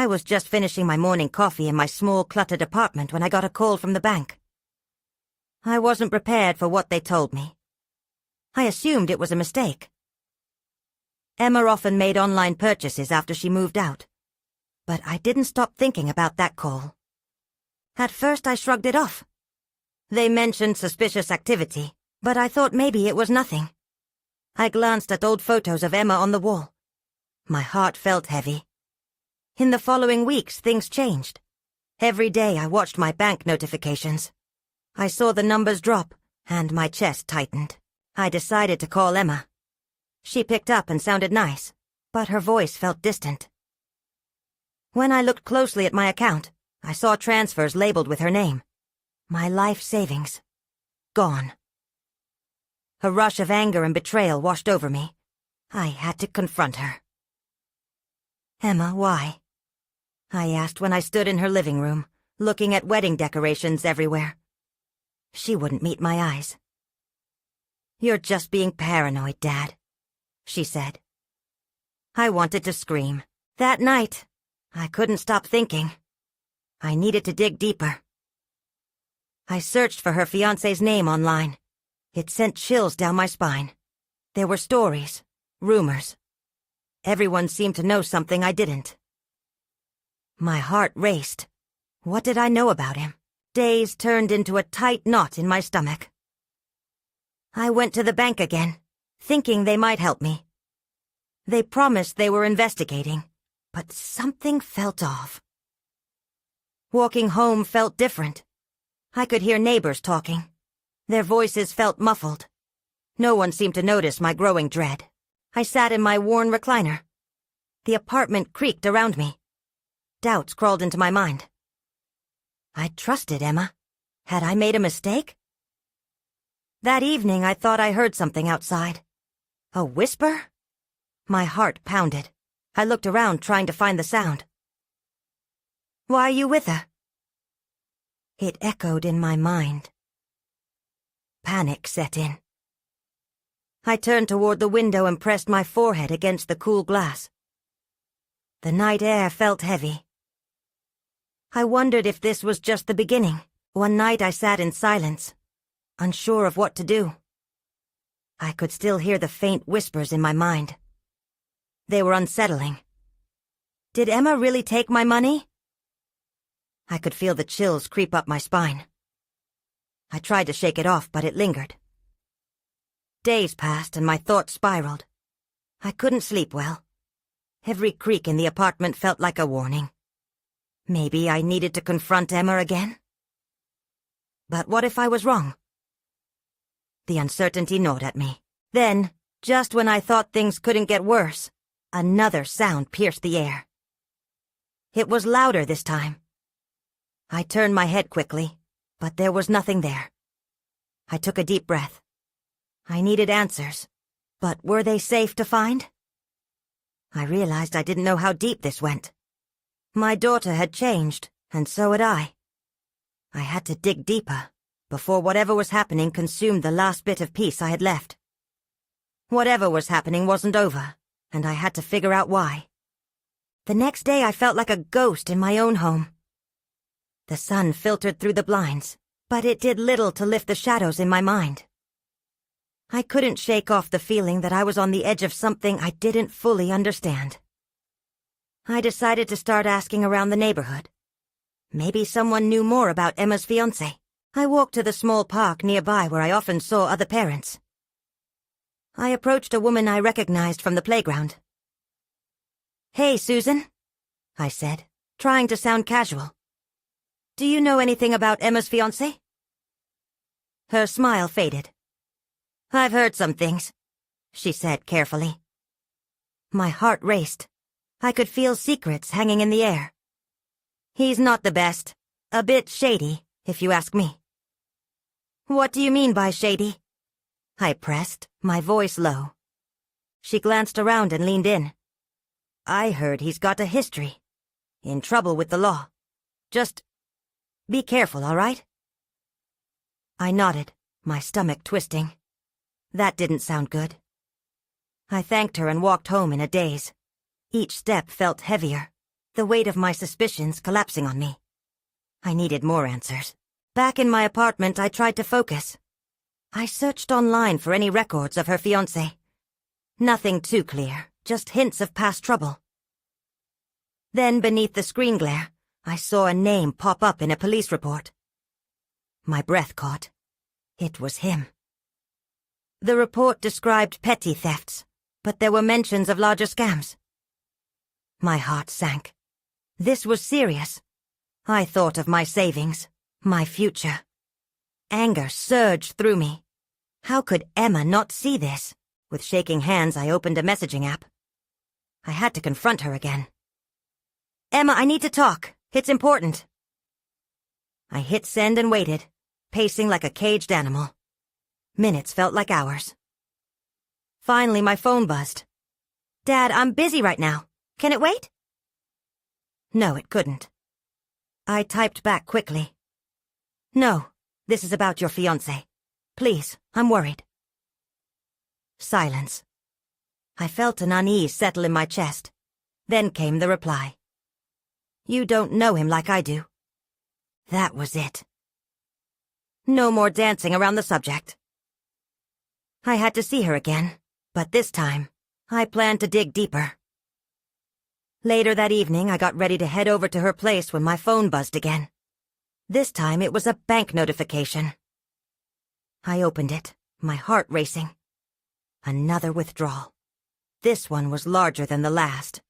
I was just finishing my morning coffee in my small, cluttered apartment when I got a call from the bank. I wasn't prepared for what they told me. I assumed it was a mistake. Emma often made online purchases after she moved out. But I didn't stop thinking about that call. At first I shrugged it off. They mentioned suspicious activity, but I thought maybe it was nothing. I glanced at old photos of Emma on the wall. My heart felt heavy. In the following weeks, things changed. Every day I watched my bank notifications. I saw the numbers drop, and my chest tightened. I decided to call Emma. She picked up and sounded nice, but her voice felt distant. When I looked closely at my account, I saw transfers labeled with her name. My life savings. Gone. A rush of anger and betrayal washed over me. I had to confront her. "Emma, why?" I asked when I stood in her living room, looking at wedding decorations everywhere. She wouldn't meet my eyes. "You're just being paranoid, Dad," she said. I wanted to scream. That night, I couldn't stop thinking. I needed to dig deeper. I searched for her fiancé's name online. It sent chills down my spine. There were stories, rumors. Everyone seemed to know something I didn't. My heart raced. What did I know about him? Days turned into a tight knot in my stomach. I went to the bank again, thinking they might help me. They promised they were investigating, but something felt off. Walking home felt different. I could hear neighbors talking. Their voices felt muffled. No one seemed to notice my growing dread. I sat in my worn recliner. The apartment creaked around me. Doubts crawled into my mind. I trusted Emma. Had I made a mistake? That evening I thought I heard something outside. A whisper? My heart pounded. I looked around trying to find the sound. "Why are you with her?" It echoed in my mind. Panic set in. I turned toward the window and pressed my forehead against the cool glass. The night air felt heavy. I wondered if this was just the beginning. One night I sat in silence, unsure of what to do. I could still hear the faint whispers in my mind. They were unsettling. Did Emma really take my money? I could feel the chills creep up my spine. I tried to shake it off, but it lingered. Days passed and my thoughts spiraled. I couldn't sleep well. Every creak in the apartment felt like a warning. Maybe I needed to confront Emma again? But what if I was wrong? The uncertainty gnawed at me. Then, just when I thought things couldn't get worse, another sound pierced the air. It was louder this time. I turned my head quickly, but there was nothing there. I took a deep breath. I needed answers, but were they safe to find? I realized I didn't know how deep this went. My daughter had changed, and so had I. I had to dig deeper, before whatever was happening consumed the last bit of peace I had left. Whatever was happening wasn't over, and I had to figure out why. The next day I felt like a ghost in my own home. The sun filtered through the blinds, but it did little to lift the shadows in my mind. I couldn't shake off the feeling that I was on the edge of something I didn't fully understand. I decided to start asking around the neighborhood. Maybe someone knew more about Emma's fiancé. I walked to the small park nearby where I often saw other parents. I approached a woman I recognized from the playground. "Hey, Susan," I said, trying to sound casual. "Do you know anything about Emma's fiancé?" Her smile faded. "I've heard some things," she said carefully. My heart raced. I could feel secrets hanging in the air. "He's not the best. A bit shady, if you ask me." "What do you mean by shady?" I pressed, my voice low. She glanced around and leaned in. "I heard he's got a history. In trouble with the law. Just be careful, all right?" I nodded, my stomach twisting. That didn't sound good. I thanked her and walked home in a daze. Each step felt heavier. the weight of my suspicions collapsing on me. I needed more answers. Back in my apartment, I tried to focus. I searched online for any records of her fiancé. Nothing too clear, just hints of past trouble. Then, beneath the screen glare, I saw a name pop up in a police report. My breath caught. It was him. The report described petty thefts, but there were mentions of larger scams. My heart sank. This was serious. I thought of my savings, my future. Anger surged through me. How could Emma not see this? With shaking hands, I opened a messaging app. I had to confront her again. Emma, I need to talk. It's important. I hit send and waited, pacing like a caged animal. Minutes felt like hours. Finally, my phone buzzed. Dad, I'm busy right now. Can it wait? No, it couldn't. I typed back quickly. No, this is about your fiancé. Please, I'm worried. Silence. I felt an unease settle in my chest. Then came the reply. You don't know him like I do. That was it. No more dancing around the subject. I had to see her again, but this time, I planned to dig deeper. Later that evening, I got ready to head over to her place when my phone buzzed again. This time, it was a bank notification. I opened it, my heart racing. Another withdrawal. This one was larger than the last.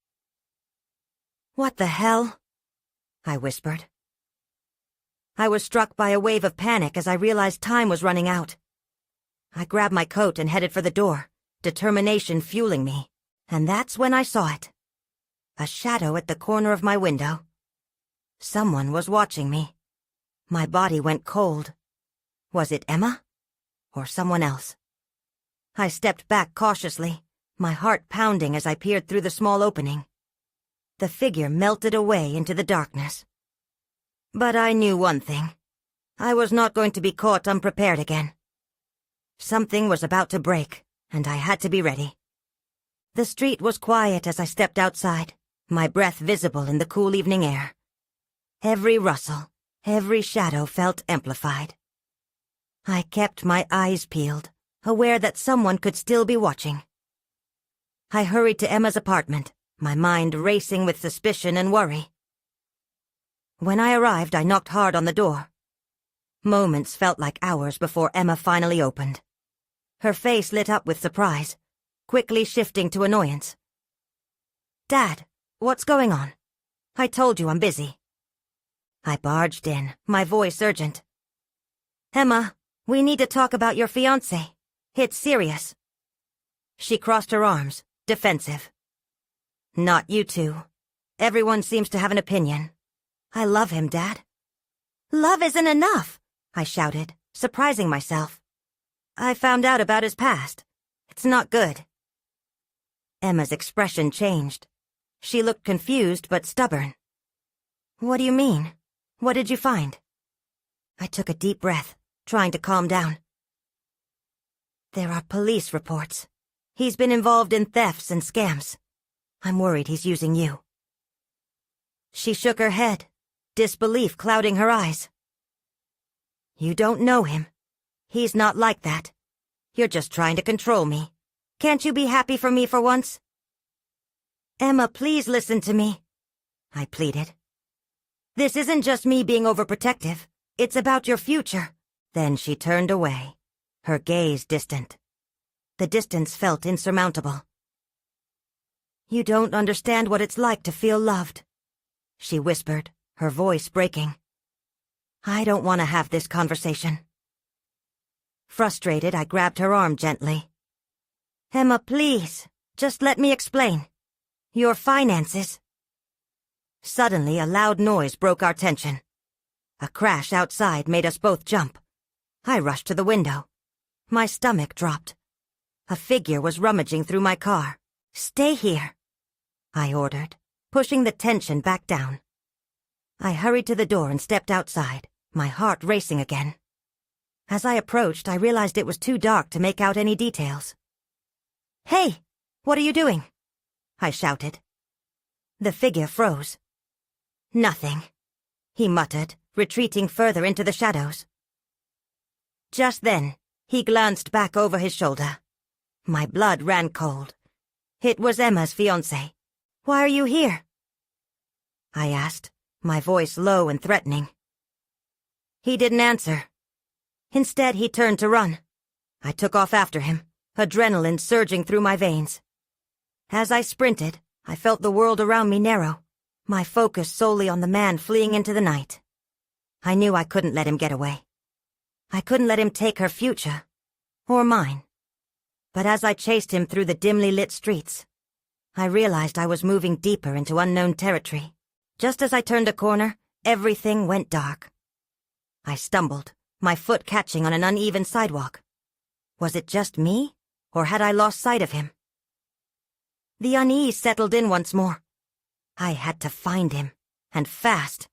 What the hell? I whispered. I was struck by a wave of panic as I realized time was running out. I grabbed my coat and headed for the door, determination fueling me, and that's when I saw it. A shadow at the corner of my window. Someone was watching me. My body went cold. Was it Emma? Or someone else? I stepped back cautiously, my heart pounding as I peered through the small opening. The figure melted away into the darkness. But I knew one thing. I was not going to be caught unprepared again. Something was about to break, and I had to be ready. The street was quiet as I stepped outside, my breath visible in the cool evening air. Every rustle, every shadow felt amplified. I kept my eyes peeled, aware that someone could still be watching. I hurried to Emma's apartment, my mind racing with suspicion and worry. When I arrived, I knocked hard on the door. Moments felt like hours before Emma finally opened. Her face lit up with surprise, quickly shifting to annoyance. Dad, what's going on? I told you I'm busy. I barged in, my voice urgent. Emma, we need to talk about your fiancé. It's serious. She crossed her arms, defensive. Not you two. Everyone seems to have an opinion. I love him, Dad. Love isn't enough, I shouted, surprising myself. I found out about his past. It's not good. Emma's expression changed. She looked confused but stubborn. What do you mean? What did you find? I took a deep breath, trying to calm down. There are police reports. He's been involved in thefts and scams. I'm worried he's using you. She shook her head, disbelief clouding her eyes. You don't know him. He's not like that. You're just trying to control me. Can't you be happy for me for once? Emma, please listen to me, I pleaded. This isn't just me being overprotective. It's about your future. Then she turned away, her gaze distant. The distance felt insurmountable. You don't understand what it's like to feel loved, she whispered, her voice breaking. I don't want to have this conversation. Frustrated, I grabbed her arm gently. Emma, please, just let me explain. Your finances. Suddenly, a loud noise broke our tension. A crash outside made us both jump. I rushed to the window. My stomach dropped. A figure was rummaging through my car. Stay here, I ordered, pushing the tension back down. I hurried to the door and stepped outside, my heart racing again. As I approached, I realized it was too dark to make out any details. Hey, what are you doing? I shouted. The figure froze, Nothing, he muttered, retreating further into the shadows. Just then, he glanced back over his shoulder. My blood ran cold. It was Emma's fiancé. "Why are you here?" I asked, my voice low and threatening. He didn't answer. Instead, he turned to run. I took off after him, adrenaline surging through my veins. As I sprinted, I felt the world around me narrow, my focus solely on the man fleeing into the night. I knew I couldn't let him get away. I couldn't let him take her future, or mine. But as I chased him through the dimly lit streets, I realized I was moving deeper into unknown territory. Just as I turned a corner, everything went dark. I stumbled, my foot catching on an uneven sidewalk. Was it just me, or had I lost sight of him? The unease settled in once more. I had to find him, and fast.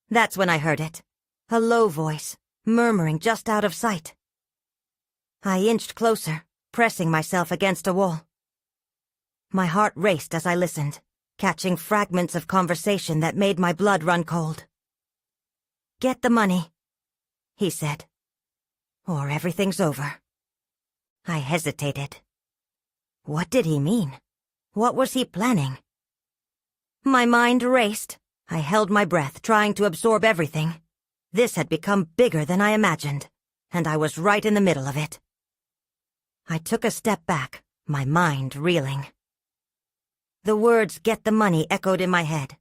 That's when I heard it, a low voice, murmuring just out of sight. I inched closer, pressing myself against a wall. My heart raced as I listened, catching fragments of conversation that made my blood run cold. "Get the money," he said, "or everything's over." I hesitated. What did he mean? What was he planning? My mind raced. I held my breath, trying to absorb everything. This had become bigger than I imagined, and I was right in the middle of it. I took a step back, my mind reeling. The words "get the money" echoed in my head.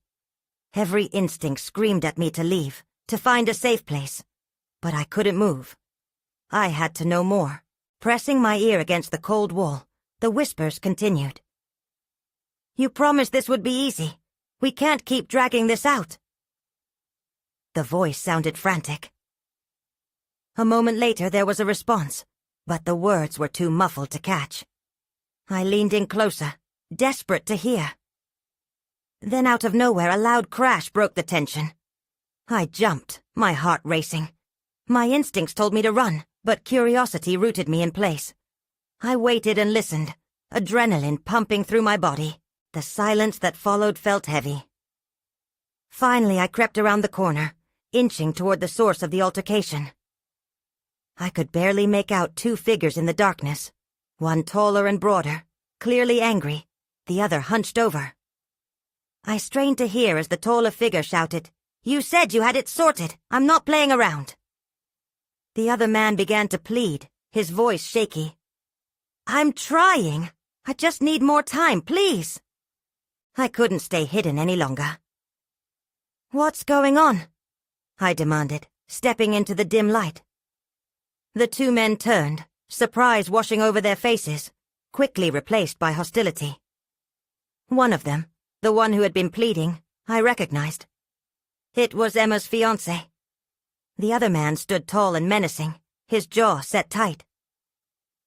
Every instinct screamed at me to leave, to find a safe place. But I couldn't move. I had to know more. Pressing my ear against the cold wall, the whispers continued. "You promised this would be easy. We can't keep dragging this out." The voice sounded frantic. A moment later there was a response, but the words were too muffled to catch. I leaned in closer, desperate to hear. Then out of nowhere a loud crash broke the tension. I jumped, my heart racing. My instincts told me to run, but curiosity rooted me in place. I waited and listened, adrenaline pumping through my body. The silence that followed felt heavy. Finally, I crept around the corner, inching toward the source of the altercation. I could barely make out two figures in the darkness, one taller and broader, clearly angry, the other hunched over. I strained to hear as the taller figure shouted, "You said you had it sorted. I'm not playing around." The other man began to plead, his voice shaky. "I'm trying. I just need more time, please." I couldn't stay hidden any longer. "What's going on?" I demanded, stepping into the dim light. The two men turned, surprise washing over their faces, quickly replaced by hostility. One of them, the one who had been pleading, I recognized. It was Emma's fiancé. The other man stood tall and menacing, his jaw set tight.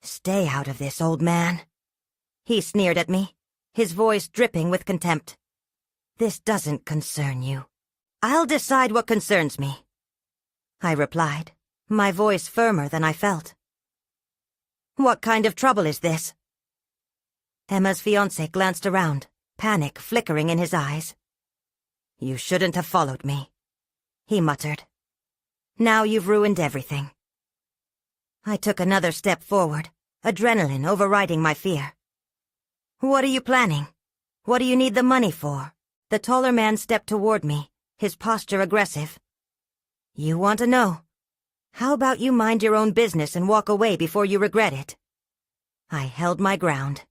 "Stay out of this, old man," he sneered at me, his voice dripping with contempt. "This doesn't concern you." "I'll decide what concerns me," I replied, my voice firmer than I felt. "What kind of trouble is this?" Emma's fiancé glanced around, panic flickering in his eyes. "You shouldn't have followed me," he muttered. "Now you've ruined everything." I took another step forward, adrenaline overriding my fear. "What are you planning? What do you need the money for?" The taller man stepped toward me, his posture aggressive. "You want to know? How about you mind your own business and walk away before you regret it?" I held my ground.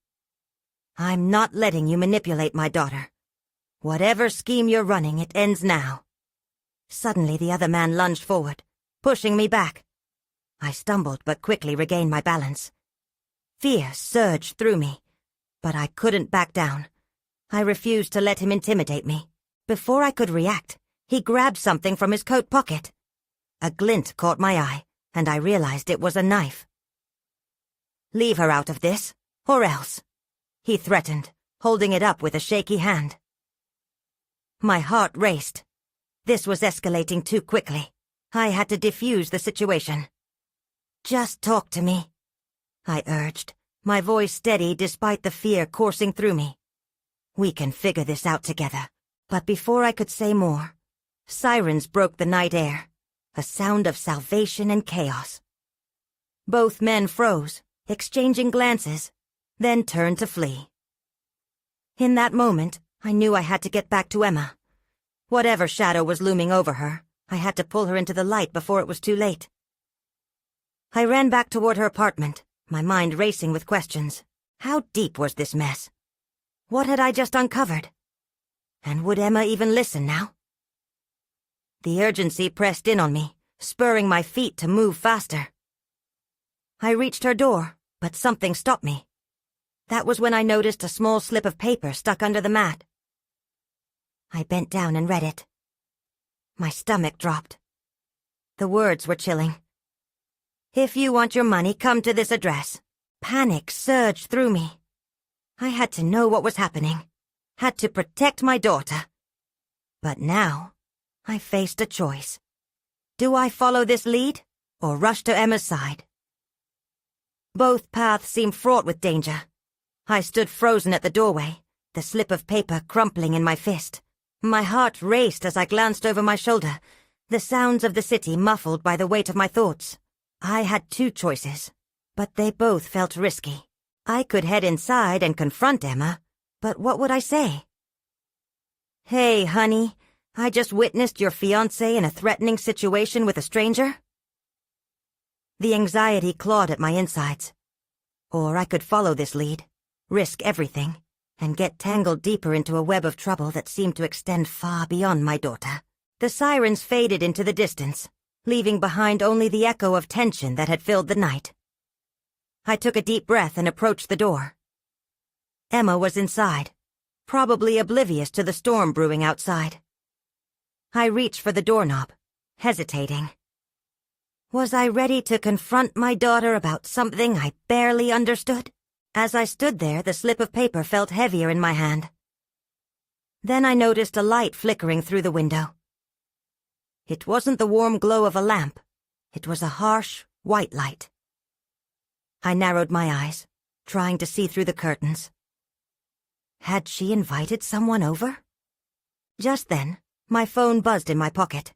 "I'm not letting you manipulate my daughter. Whatever scheme you're running, it ends now." Suddenly the other man lunged forward, pushing me back. I stumbled but quickly regained my balance. Fear surged through me, but I couldn't back down. I refused to let him intimidate me. Before I could react, he grabbed something from his coat pocket. A glint caught my eye, and I realized it was a knife. "Leave her out of this, or else," he threatened, holding it up with a shaky hand. My heart raced. This was escalating too quickly. I had to defuse the situation. "Just talk to me," I urged, my voice steady despite the fear coursing through me. "We can figure this out together. But before I could say more, sirens broke the night air, a sound of salvation and chaos. Both men froze, exchanging glances, then turned to flee. In that moment, I knew I had to get back to Emma. Whatever shadow was looming over her, I had to pull her into the light before it was too late. I ran back toward her apartment, my mind racing with questions. How deep was this mess? What had I just uncovered? And would Emma even listen now? The urgency pressed in on me, spurring my feet to move faster. I reached her door, but something stopped me. That was when I noticed a small slip of paper stuck under the mat. I bent down and read it. My stomach dropped. The words were chilling. If you want your money, come to this address. Panic surged through me. I had to know what was happening. Had to protect my daughter. But now, I faced a choice. Do I follow this lead, or rush to Emma's side? Both paths seemed fraught with danger. I stood frozen at the doorway, the slip of paper crumpling in my fist. My heart raced as I glanced over my shoulder, the sounds of the city muffled by the weight of my thoughts. I had two choices, but they both felt risky. I could head inside and confront Emma, but what would I say? Hey, honey, I just witnessed your fiancé in a threatening situation with a stranger. The anxiety clawed at my insides. Or I could follow this lead, risk everything, and get tangled deeper into a web of trouble that seemed to extend far beyond my daughter. The sirens faded into the distance, leaving behind only the echo of tension that had filled the night. I took a deep breath and approached the door. Emma was inside, probably oblivious to the storm brewing outside. I reached for the doorknob, hesitating. Was I ready to confront my daughter about something I barely understood? As I stood there, the slip of paper felt heavier in my hand. Then I noticed a light flickering through the window. It wasn't the warm glow of a lamp. It was a harsh, white light. I narrowed my eyes, trying to see through the curtains. Had she invited someone over? Just then, my phone buzzed in my pocket.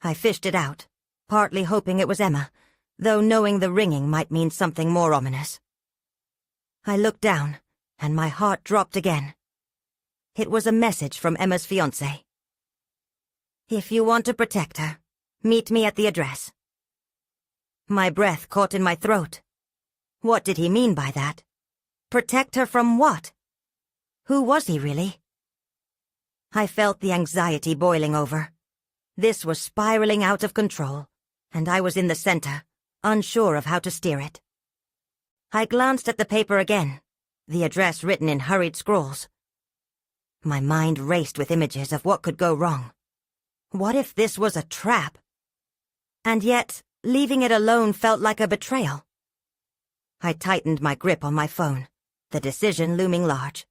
I fished it out, partly hoping it was Emma, though knowing the ringing might mean something more ominous. I looked down, and my heart dropped again. It was a message from Emma's fiancé. If you want to protect her, meet me at the address. My breath caught in my throat. What did he mean by that? Protect her from what? Who was he really? I felt the anxiety boiling over. This was spiraling out of control, and I was in the center, unsure of how to steer it. I glanced at the paper again, the address written in hurried scrawls. My mind raced with images of what could go wrong. What if this was a trap? And yet, leaving it alone felt like a betrayal. I tightened my grip on my phone, the decision looming large.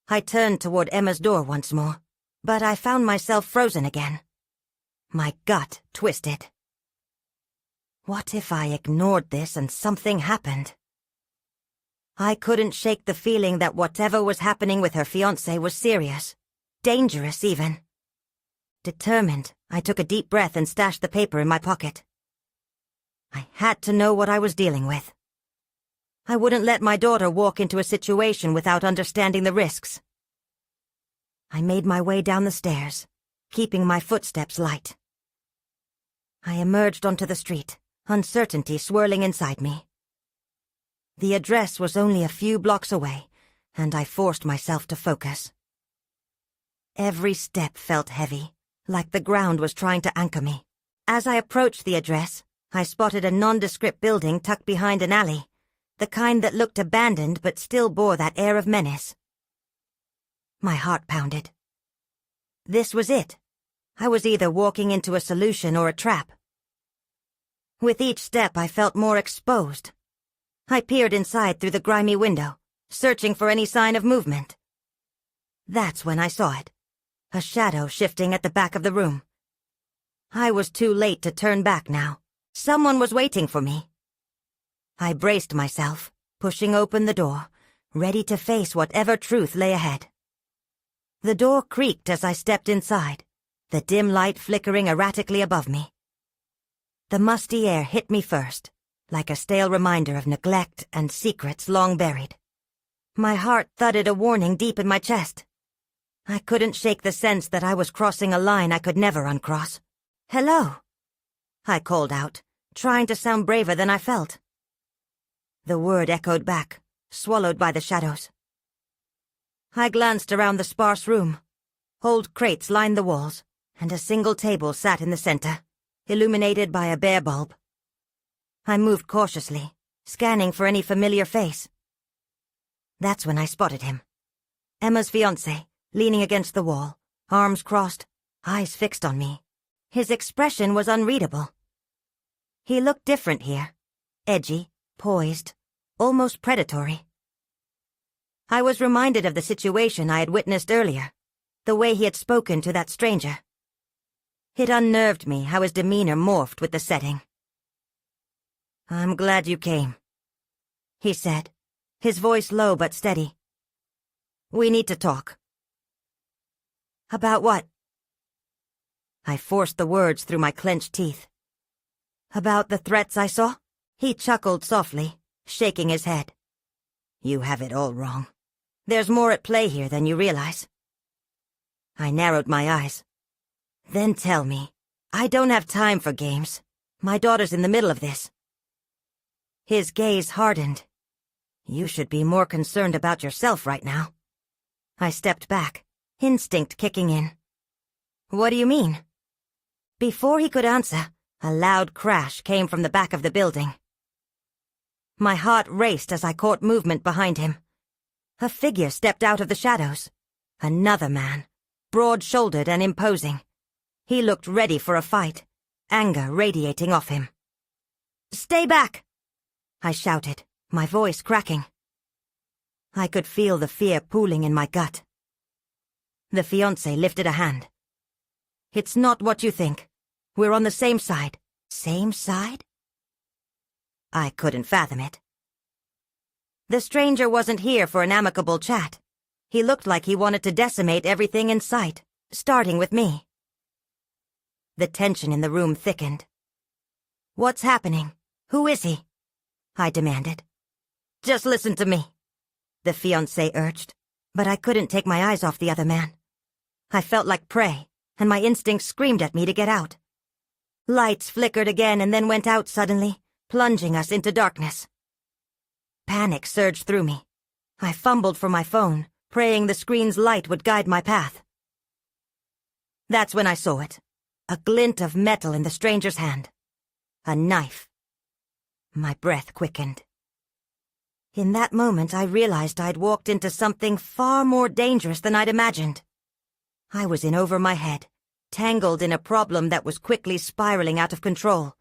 I turned toward Emma's door once more, but I found myself frozen again. My gut twisted. What if I ignored this and something happened? I couldn't shake the feeling that whatever was happening with her fiancé was serious, dangerous even. Determined, I took a deep breath and stashed the paper in my pocket. I had to know what I was dealing with. I wouldn't let my daughter walk into a situation without understanding the risks. I made my way down the stairs, keeping my footsteps light. I emerged onto the street, uncertainty swirling inside me. The address was only a few blocks away, and I forced myself to focus. Every step felt heavy, like the ground was trying to anchor me. As I approached the address, I spotted a nondescript building tucked behind an alley, the kind that looked abandoned but still bore that air of menace. My heart pounded. This was it. I was either walking into a solution or a trap. With each step, I felt more exposed. I peered inside through the grimy window, searching for any sign of movement. That's when I saw it, a shadow shifting at the back of the room. I was too late to turn back now. Someone was waiting for me. I braced myself, pushing open the door, ready to face whatever truth lay ahead. The door creaked as I stepped inside, the dim light flickering erratically above me. The musty air hit me first, like a stale reminder of neglect and secrets long buried. My heart thudded a warning deep in my chest. I couldn't shake the sense that I was crossing a line I could never uncross. "Hello," I called out, trying to sound braver than I felt. The word echoed back, swallowed by the shadows. I glanced around the sparse room. Old crates lined the walls, and a single table sat in the center, illuminated by a bare bulb. I moved cautiously, scanning for any familiar face. That's when I spotted him. Emma's fiancé, leaning against the wall, arms crossed, eyes fixed on me. His expression was unreadable. He looked different here, edgy, poised, almost predatory. I was reminded of the situation I had witnessed earlier, the way he had spoken to that stranger. It unnerved me how his demeanor morphed with the setting. "I'm glad you came," he said, his voice low but steady. "We need to talk." "About what?" I forced the words through my clenched teeth. "About the threats I saw?" He chuckled softly, shaking his head. "You have it all wrong. There's more at play here than you realize." I narrowed my eyes. "Then tell me. I don't have time for games. My daughter's in the middle of this." His gaze hardened. "You should be more concerned about yourself right now." I stepped back, instinct kicking in. "What do you mean?" Before he could answer, a loud crash came from the back of the building. My heart raced as I caught movement behind him. A figure stepped out of the shadows. Another man, broad-shouldered and imposing. He looked ready for a fight, anger radiating off him. "Stay back!" I shouted, my voice cracking. I could feel the fear pooling in my gut. The fiancé lifted a hand. "It's not what you think. We're on the same side." "Same side?" I couldn't fathom it. The stranger wasn't here for an amicable chat. He looked like he wanted to decimate everything in sight, starting with me. The tension in the room thickened. "What's happening? Who is he?" I demanded. "Just listen to me," the fiancé urged, but I couldn't take my eyes off the other man. I felt like prey, and my instincts screamed at me to get out. Lights flickered again and then went out suddenly, plunging us into darkness. Panic surged through me. I fumbled for my phone, praying the screen's light would guide my path. That's when I saw it. A glint of metal in the stranger's hand. A knife. My breath quickened. In that moment, I realized I'd walked into something far more dangerous than I'd imagined. I was in over my head, tangled in a problem that was quickly spiraling out of control.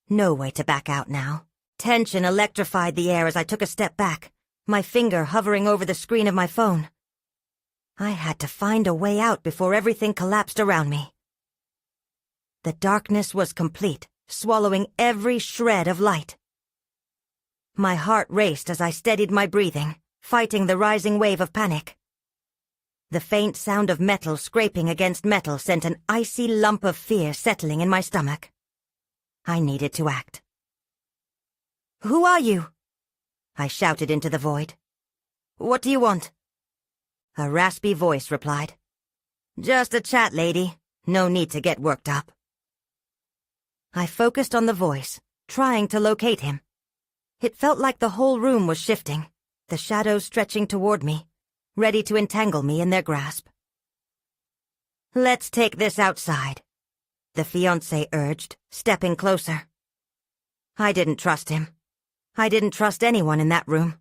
No way to back out now. Tension electrified the air as I took a step back, my finger hovering over the screen of my phone. I had to find a way out before everything collapsed around me. The darkness was complete, swallowing every shred of light. My heart raced as I steadied my breathing, fighting the rising wave of panic. The faint sound of metal scraping against metal sent an icy lump of fear settling in my stomach. I needed to act. "Who are you?" I shouted into the void. "What do you want?" A raspy voice replied. "Just a chat, lady. No need to get worked up." I focused on the voice, trying to locate him. It felt like the whole room was shifting, the shadows stretching toward me, ready to entangle me in their grasp. "Let's take this outside," the fiancé urged, stepping closer. I didn't trust him. I didn't trust anyone in that room.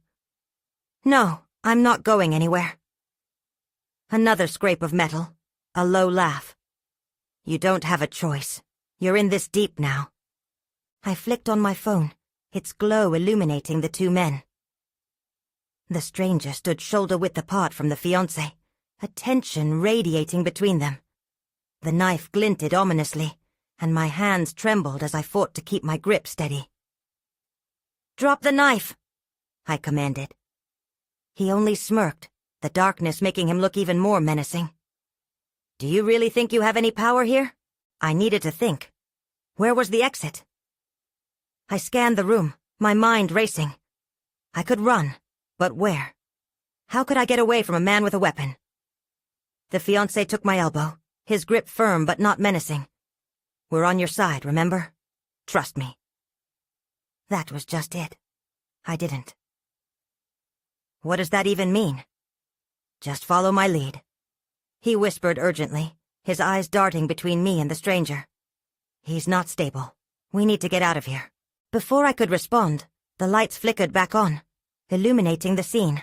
"No, I'm not going anywhere." Another scrape of metal, a low laugh. "You don't have a choice. You're in this deep now." I flicked on my phone, its glow illuminating the two men. The stranger stood shoulder-width apart from the fiancé, a tension radiating between them. The knife glinted ominously, and my hands trembled as I fought to keep my grip steady. "Drop the knife," I commanded. He only smirked, the darkness making him look even more menacing. Do you really think you have any power here? I needed to think. Where was the exit? I scanned the room, my mind racing. I could run, but where? How could I get away from a man with a weapon? The fiancé took my elbow, his grip firm but not menacing. We're on your side, remember? Trust me. That was just it. I didn't. What does that even mean? Just follow my lead. He whispered urgently, his eyes darting between me and the stranger. He's not stable. We need to get out of here. Before I could respond, the lights flickered back on, illuminating the scene.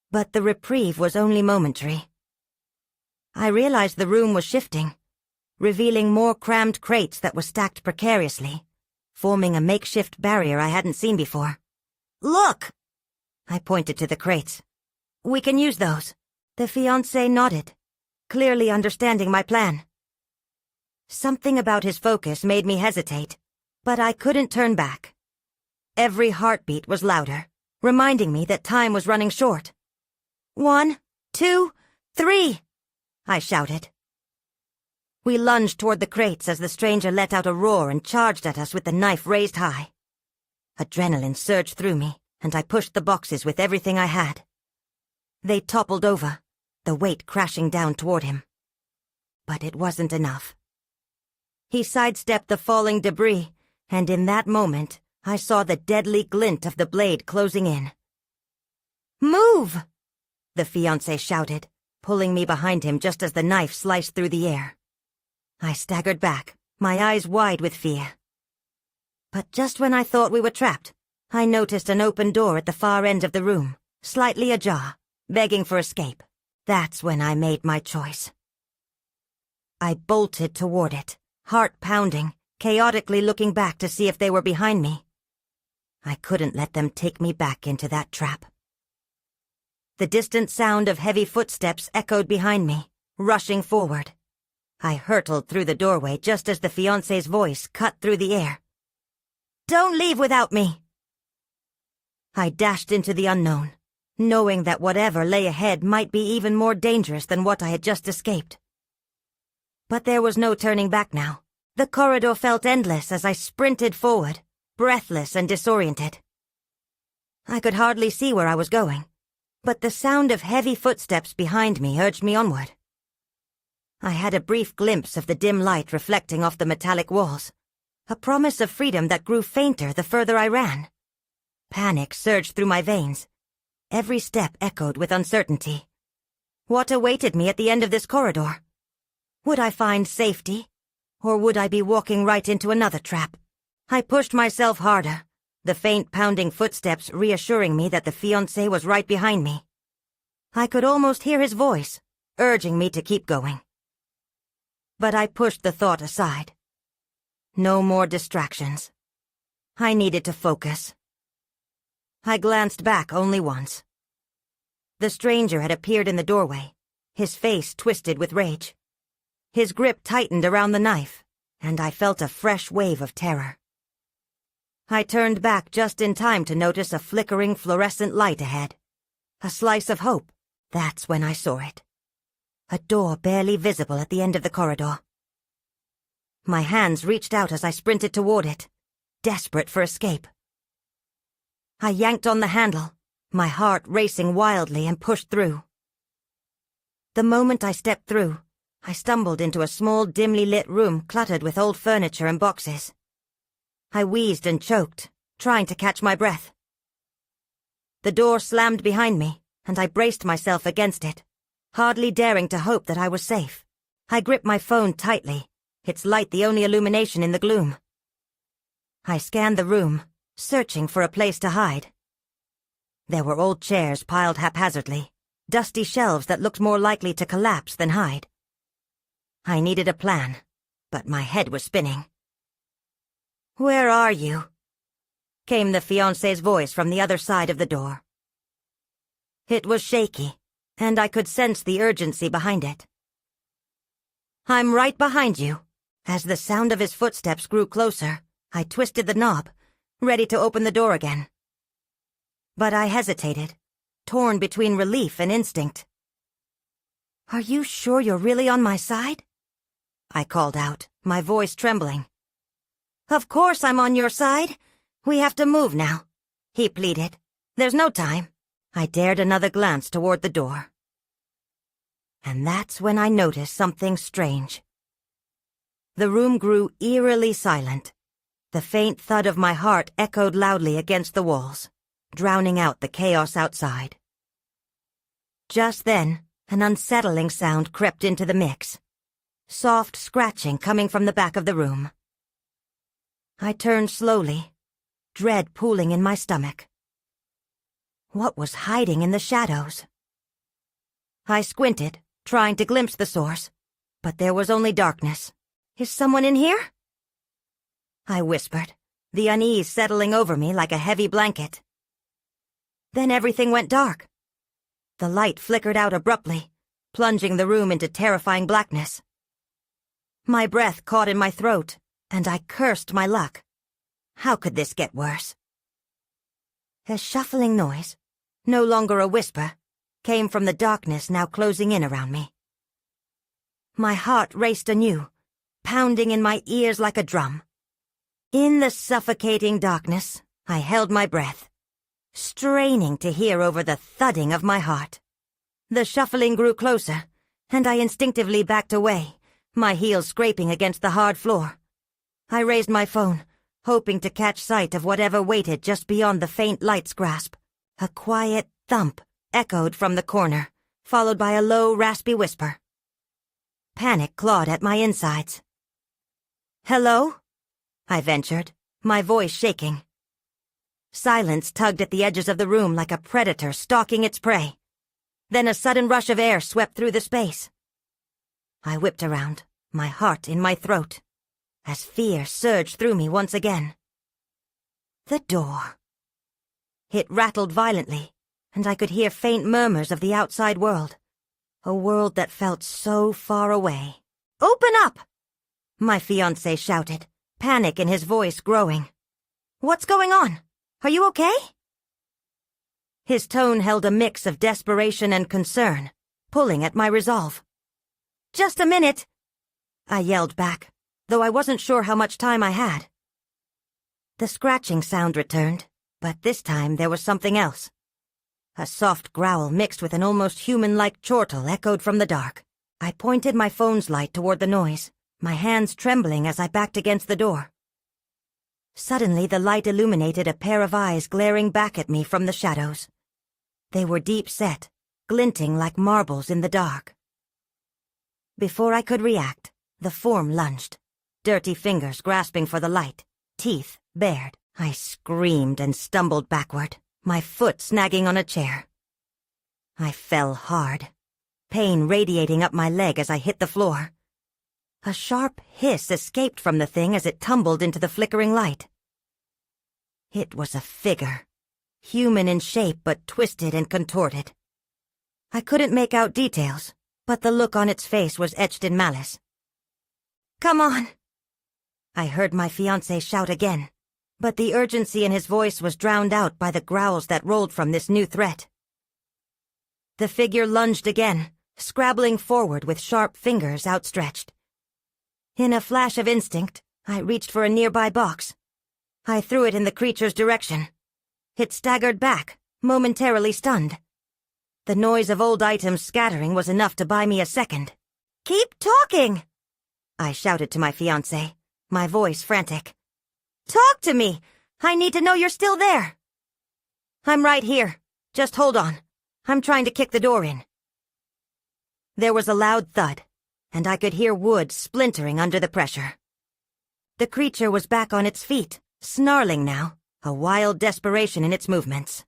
But the reprieve was only momentary. I realized the room was shifting, revealing more crammed crates that were stacked precariously, forming a makeshift barrier I hadn't seen before. Look! I pointed to the crates. We can use those. The fiancé nodded, clearly understanding my plan. Something about his focus made me hesitate, but I couldn't turn back. Every heartbeat was louder, reminding me that time was running short. 1, 2, 3, I shouted. We lunged toward the crates as the stranger let out a roar and charged at us with the knife raised high. Adrenaline surged through me, and I pushed the boxes with everything I had. They toppled over, the weight crashing down toward him. But it wasn't enough. He sidestepped the falling debris, and in that moment, I saw the deadly glint of the blade closing in. Move! The fiancé shouted, pulling me behind him just as the knife sliced through the air. I staggered back, my eyes wide with fear. But just when I thought we were trapped, I noticed an open door at the far end of the room, slightly ajar, begging for escape. That's when I made my choice. I bolted toward it, heart pounding, chaotically looking back to see if they were behind me. I couldn't let them take me back into that trap. The distant sound of heavy footsteps echoed behind me, rushing forward. I hurtled through the doorway just as the fiancé's voice cut through the air. Don't leave without me! I dashed into the unknown, knowing that whatever lay ahead might be even more dangerous than what I had just escaped. But there was no turning back now. The corridor felt endless as I sprinted forward, breathless and disoriented. I could hardly see where I was going, but the sound of heavy footsteps behind me urged me onward. I had a brief glimpse of the dim light reflecting off the metallic walls, a promise of freedom that grew fainter the further I ran. Panic surged through my veins. Every step echoed with uncertainty. What awaited me at the end of this corridor? Would I find safety, or would I be walking right into another trap? I pushed myself harder, the faint pounding footsteps reassuring me that the fiancé was right behind me. I could almost hear his voice, urging me to keep going. But I pushed the thought aside. No more distractions. I needed to focus. I glanced back only once. The stranger had appeared in the doorway, his face twisted with rage. His grip tightened around the knife, and I felt a fresh wave of terror. I turned back just in time to notice a flickering fluorescent light ahead. A slice of hope. That's when I saw it. A door barely visible at the end of the corridor. My hands reached out as I sprinted toward it, desperate for escape. I yanked on the handle, my heart racing wildly, and pushed through. The moment I stepped through, I stumbled into a small, dimly lit room cluttered with old furniture and boxes. I wheezed and choked, trying to catch my breath. The door slammed behind me, and I braced myself against it, hardly daring to hope that I was safe. I gripped my phone tightly, its light the only illumination in the gloom. I scanned the room, searching for a place to hide. There were old chairs piled haphazardly, dusty shelves that looked more likely to collapse than hide. I needed a plan, but my head was spinning. "Where are you?" came the fiancé's voice from the other side of the door. It was shaky, and I could sense the urgency behind it. "I'm right behind you." As the sound of his footsteps grew closer, I twisted the knob, ready to open the door again. But I hesitated, torn between relief and instinct. "Are you sure you're really on my side?" I called out, my voice trembling. "Of course I'm on your side. We have to move now," he pleaded. "There's no time." I dared another glance toward the door. And that's when I noticed something strange. The room grew eerily silent. The faint thud of my heart echoed loudly against the walls, drowning out the chaos outside. Just then, an unsettling sound crept into the mix. Soft scratching coming from the back of the room. I turned slowly, dread pooling in my stomach. What was hiding in the shadows? I squinted, trying to glimpse the source, but there was only darkness. "Is someone in here?" I whispered, the unease settling over me like a heavy blanket. Then everything went dark. The light flickered out abruptly, plunging the room into terrifying blackness. My breath caught in my throat, and I cursed my luck. How could this get worse? A shuffling noise, no longer a whisper, came from the darkness now closing in around me. My heart raced anew, pounding in my ears like a drum. In the suffocating darkness, I held my breath, straining to hear over the thudding of my heart. The shuffling grew closer, and I instinctively backed away, my heels scraping against the hard floor. I raised my phone, hoping to catch sight of whatever waited just beyond the faint light's grasp. A quiet thump echoed from the corner, followed by a low, raspy whisper. Panic clawed at my insides. "Hello?" I ventured, my voice shaking. Silence tugged at the edges of the room like a predator stalking its prey. Then a sudden rush of air swept through the space. I whipped around, my heart in my throat, as fear surged through me once again. The door. It rattled violently, and I could hear faint murmurs of the outside world, a world that felt so far away. "Open up!" my fiancé shouted, panic in his voice growing. "What's going on? Are you okay?" His tone held a mix of desperation and concern, pulling at my resolve. "Just a minute," I yelled back, though I wasn't sure how much time I had. The scratching sound returned, but this time there was something else. A soft growl mixed with an almost human-like chortle echoed from the dark. I pointed my phone's light toward the noise, my hands trembling as I backed against the door. Suddenly the light illuminated a pair of eyes glaring back at me from the shadows. They were deep-set, glinting like marbles in the dark. Before I could react, the form lunged, dirty fingers grasping for the light, teeth bared. I screamed and stumbled backward, my foot snagging on a chair. I fell hard, pain radiating up my leg as I hit the floor. A sharp hiss escaped from the thing as it tumbled into the flickering light. It was a figure, human in shape but twisted and contorted. I couldn't make out details, but the look on its face was etched in malice. "Come on!" I heard my fiancé shout again, but the urgency in his voice was drowned out by the growls that rolled from this new threat. The figure lunged again, scrabbling forward with sharp fingers outstretched. In a flash of instinct, I reached for a nearby box. I threw it in the creature's direction. It staggered back, momentarily stunned. The noise of old items scattering was enough to buy me a second. "Keep talking!" I shouted to my fiancé, my voice frantic. "Talk to me! I need to know you're still there!" "I'm right here. Just hold on. I'm trying to kick the door in." There was a loud thud, and I could hear wood splintering under the pressure. The creature was back on its feet, snarling now, a wild desperation in its movements.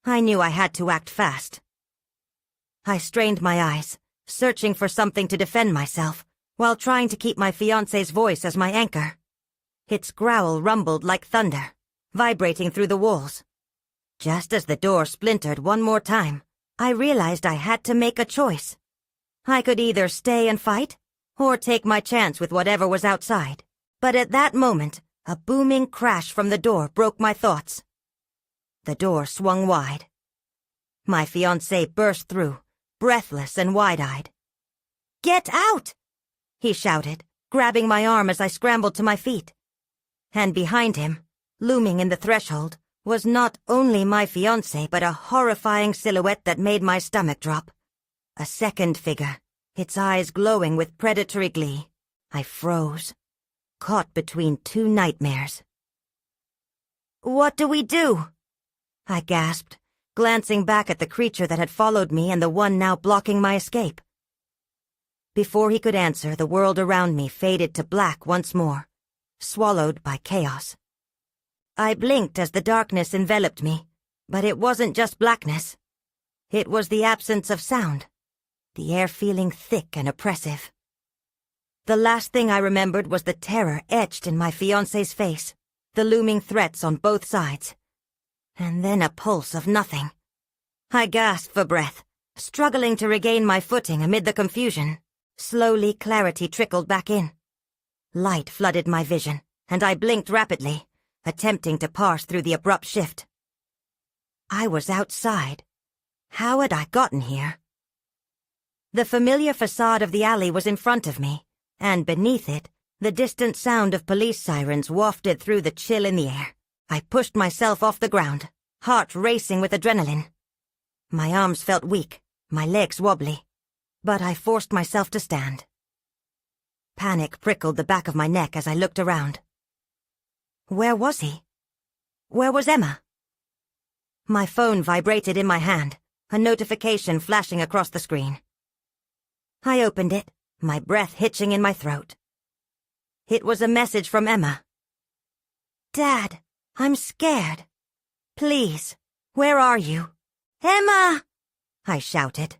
I knew I had to act fast. I strained my eyes, searching for something to defend myself, while trying to keep my fiancé's voice as my anchor. Its growl rumbled like thunder, vibrating through the walls. Just as the door splintered one more time, I realized I had to make a choice. I could either stay and fight, or take my chance with whatever was outside. But at that moment, a booming crash from the door broke my thoughts. The door swung wide. My fiancé burst through, breathless and wide-eyed. "Get out!" he shouted, grabbing my arm as I scrambled to my feet. And behind him, looming in the threshold, was not only my fiancé but a horrifying silhouette that made my stomach drop. A second figure, its eyes glowing with predatory glee. I froze, caught between two nightmares. "What do we do?" I gasped, glancing back at the creature that had followed me and the one now blocking my escape. Before he could answer, the world around me faded to black once more, swallowed by chaos. I blinked as the darkness enveloped me, but it wasn't just blackness. It was the absence of sound, the air feeling thick and oppressive. The last thing I remembered was the terror etched in my fiancé's face, the looming threats on both sides, and then a pulse of nothing. I gasped for breath, struggling to regain my footing amid the confusion. Slowly, clarity trickled back in. Light flooded my vision, and I blinked rapidly, attempting to parse through the abrupt shift. I was outside. How had I gotten here? The familiar facade of the alley was in front of me, and beneath it, the distant sound of police sirens wafted through the chill in the air. I pushed myself off the ground, heart racing with adrenaline. My arms felt weak, my legs wobbly, but I forced myself to stand. Panic prickled the back of my neck as I looked around. Where was he? Where was Emma? My phone vibrated in my hand, a notification flashing across the screen. I opened it, my breath hitching in my throat. It was a message from Emma. "Dad, I'm scared. Please, where are you?" "Emma!" I shouted,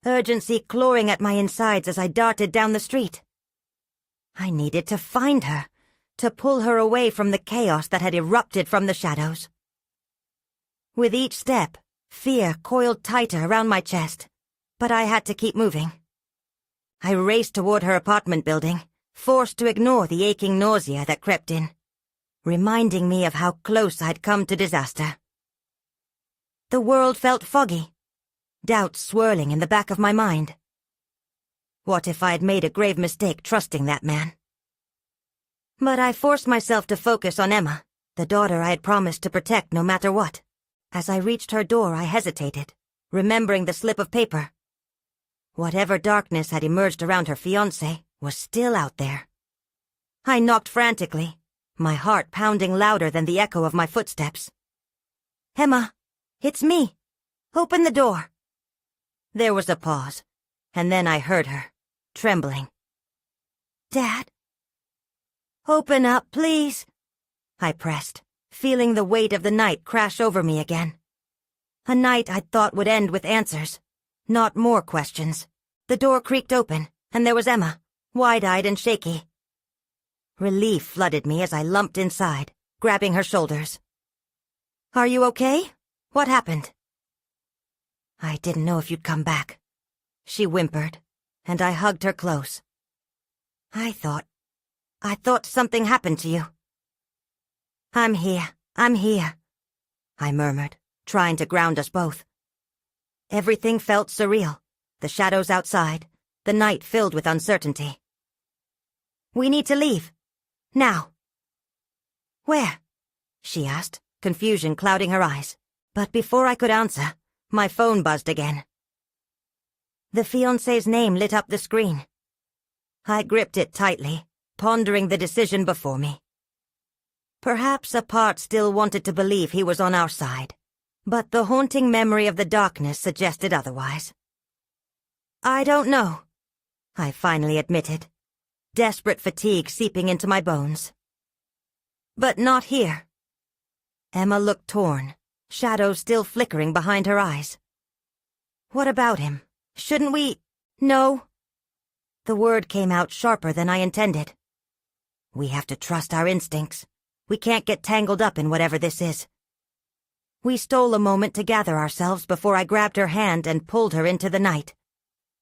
urgency clawing at my insides as I darted down the street. I needed to find her, to pull her away from the chaos that had erupted from the shadows. With each step, fear coiled tighter around my chest, but I had to keep moving. I raced toward her apartment building, forced to ignore the aching nausea that crept in, reminding me of how close I'd come to disaster. The world felt foggy, doubts swirling in the back of my mind. What if I had made a grave mistake trusting that man? But I forced myself to focus on Emma, the daughter I had promised to protect no matter what. As I reached her door, I hesitated, remembering the slip of paper. Whatever darkness had emerged around her fiancé was still out there. I knocked frantically, my heart pounding louder than the echo of my footsteps. "Emma, it's me. Open the door." There was a pause, and then I heard her, trembling. "Dad? Open up, please." I pressed, feeling the weight of the night crash over me again. A night I'd thought would end with answers, not more questions. The door creaked open, and there was Emma, wide-eyed and shaky. Relief flooded me as I lumped inside, grabbing her shoulders. "Are you okay? What happened?" "I didn't know if you'd come back," she whimpered, and I hugged her close. I thought something happened to you." I'm here, I murmured, trying to ground us both. Everything felt surreal, the shadows outside, the night filled with uncertainty. "We need to leave. Now." "Where?" she asked, confusion clouding her eyes. But before I could answer, my phone buzzed again. The fiancé's name lit up the screen. I gripped it tightly, pondering the decision before me. Perhaps a part still wanted to believe he was on our side, but the haunting memory of the darkness suggested otherwise. "I don't know," I finally admitted, desperate fatigue seeping into my bones. "But not here." Emma looked torn, shadows still flickering behind her eyes. "What about him? Shouldn't we—" "No." The word came out sharper than I intended. "We have to trust our instincts. We can't get tangled up in whatever this is." We stole a moment to gather ourselves before I grabbed her hand and pulled her into the night.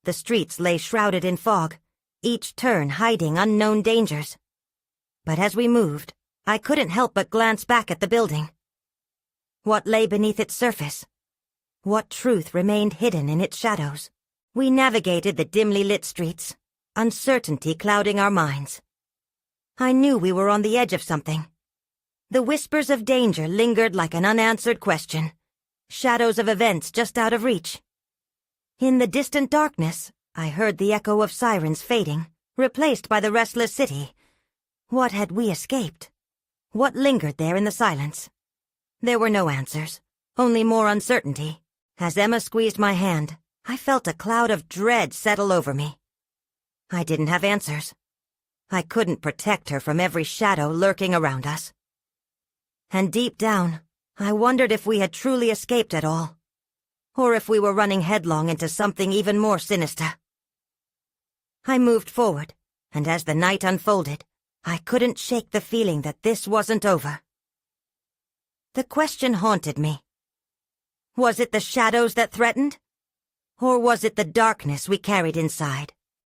The streets lay shrouded in fog, each turn hiding unknown dangers. But as we moved, I couldn't help but glance back at the building. What lay beneath its surface? What truth remained hidden in its shadows? We navigated the dimly lit streets, uncertainty clouding our minds. I knew we were on the edge of something. The whispers of danger lingered like an unanswered question, shadows of events just out of reach. In the distant darkness, I heard the echo of sirens fading, replaced by the restless city. What had we escaped? What lingered there in the silence? There were no answers, only more uncertainty. As Emma squeezed my hand, I felt a cloud of dread settle over me. I didn't have answers. I couldn't protect her from every shadow lurking around us. And deep down, I wondered if we had truly escaped at all, or if we were running headlong into something even more sinister. I moved forward, and as the night unfolded, I couldn't shake the feeling that this wasn't over. The question haunted me. Was it the shadows that threatened? Or was it the darkness we carried inside?